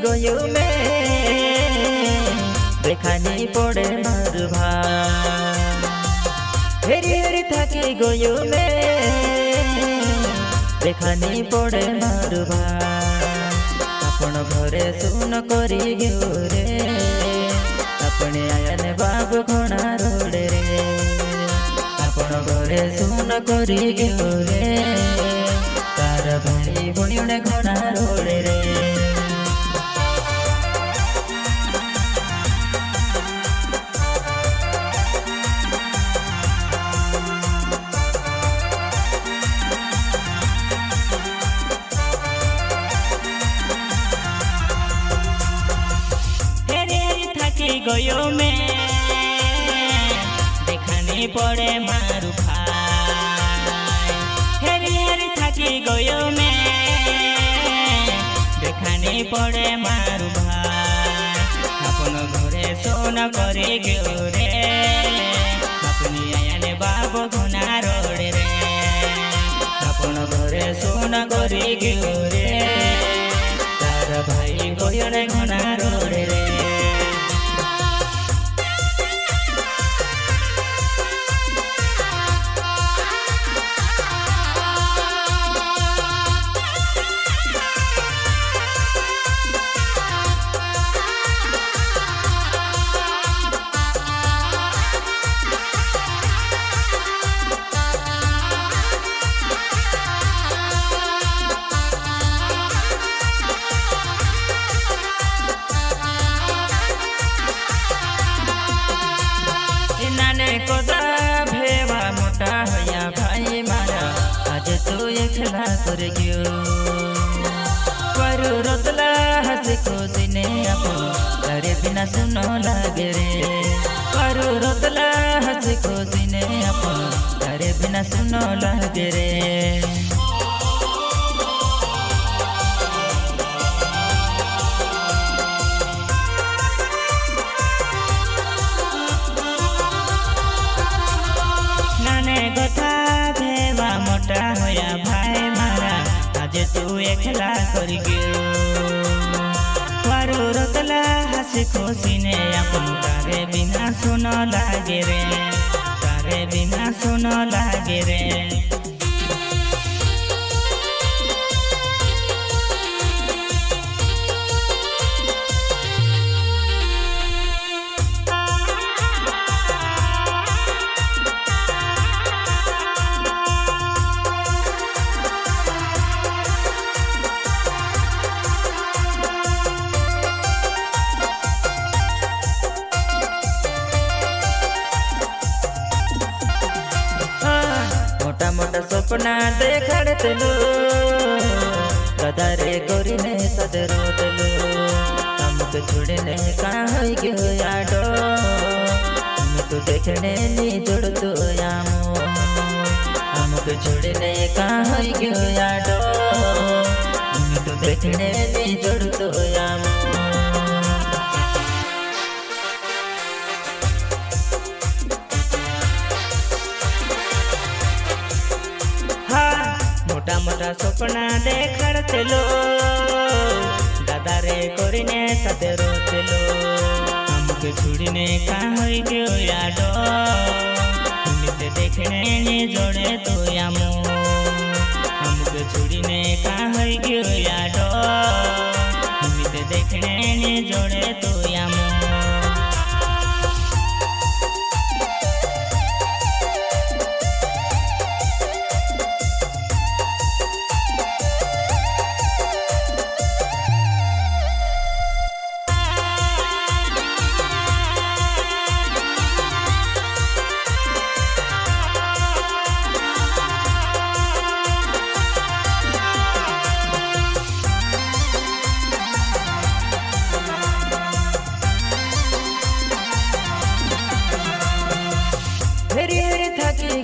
गयो में देखानी पड़े मार भाई। हेरी हेरी थकी गयो में देखानी पड़े मार भाई। अपन घरे सुन करी गयो रे अपने आयन बाबू घोड़ा रोड रे। अपन घरे सुन करी गयो रे तार भाई बुणियों घोड़ा रोड रे। गयो में देखानी पड़े मारू भाई। हेरी हेरी थकी गयो में देखानी पड़े मारू भाई। अपन घरे सोना करे गयो रे अपनी आयाने बाबू घोना रोड रे। अपन घरे सोना करे गयो रे तार भाई गयो रे घोना रोड रे। कोदा भेवा मोटा होया भाई मारा आज तू एकला कर गयो। पर रोतला हंस खुशी ने अपन तेरे बिना सुनो लागे रे। पर रोतला हंस खुशी ने अपन तेरे बिना सुनो लागे रे। कथा भेवा मोटा होया भाई मारा आज तू एकला कर गयो। पर रोतला हंसी खुशी ने अपन तारे बिना सुनो लागे रे तारे बिना सुनो लागे रे। मोटा मोटा सपना देखाड़तेलो कदारे गोरीने सदरोतेलो। हमके छोड़ने कहाँ होई गयो याडो मैं तो देखने नी जोड़तो यामो। हमके छोड़ने कहाँ होई गयो याडो मैं तो देखने नी जोड़तो यामो। मोटा मोटा सपना देखाड़तेलो दादा रे कोरीने साथे रोतेलो। हमके छुड़ीने कहाँ होई गयो याडो तुमते देखने नी जोड़े तो यामो। हमके छुड़ीने कहाँ होई गयो याडो तुमते देखने नी जोड़े तो यामो।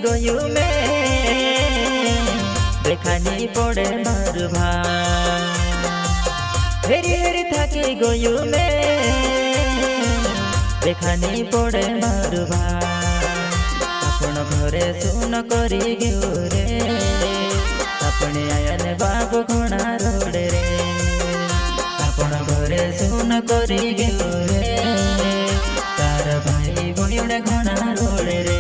गयो में देखानी पड़े मार भाई। हेरी हेरी थकी गयो में देखानी पड़े मार भाई। अपन घरे सुन करी गयो रे अपने आयन बाबू घोड़ा रोड रे। अपन घरे କରି ଗେଉ ରେ ତାର ଭାଇ ଭଉଣୀ ଗୋଟେ ଘଣା ରୋଡ଼େ ରେ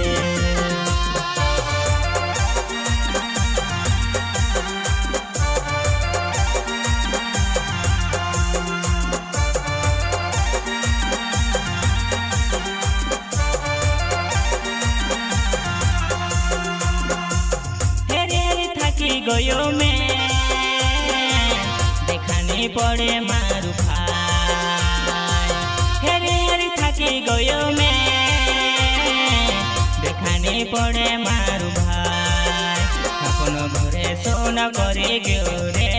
गयो में देखानी पड़े मारू भाई हेरी हेरी थकी गयो में देखानी पड़े मारू भाई अपन घरे सोना करे गयो रे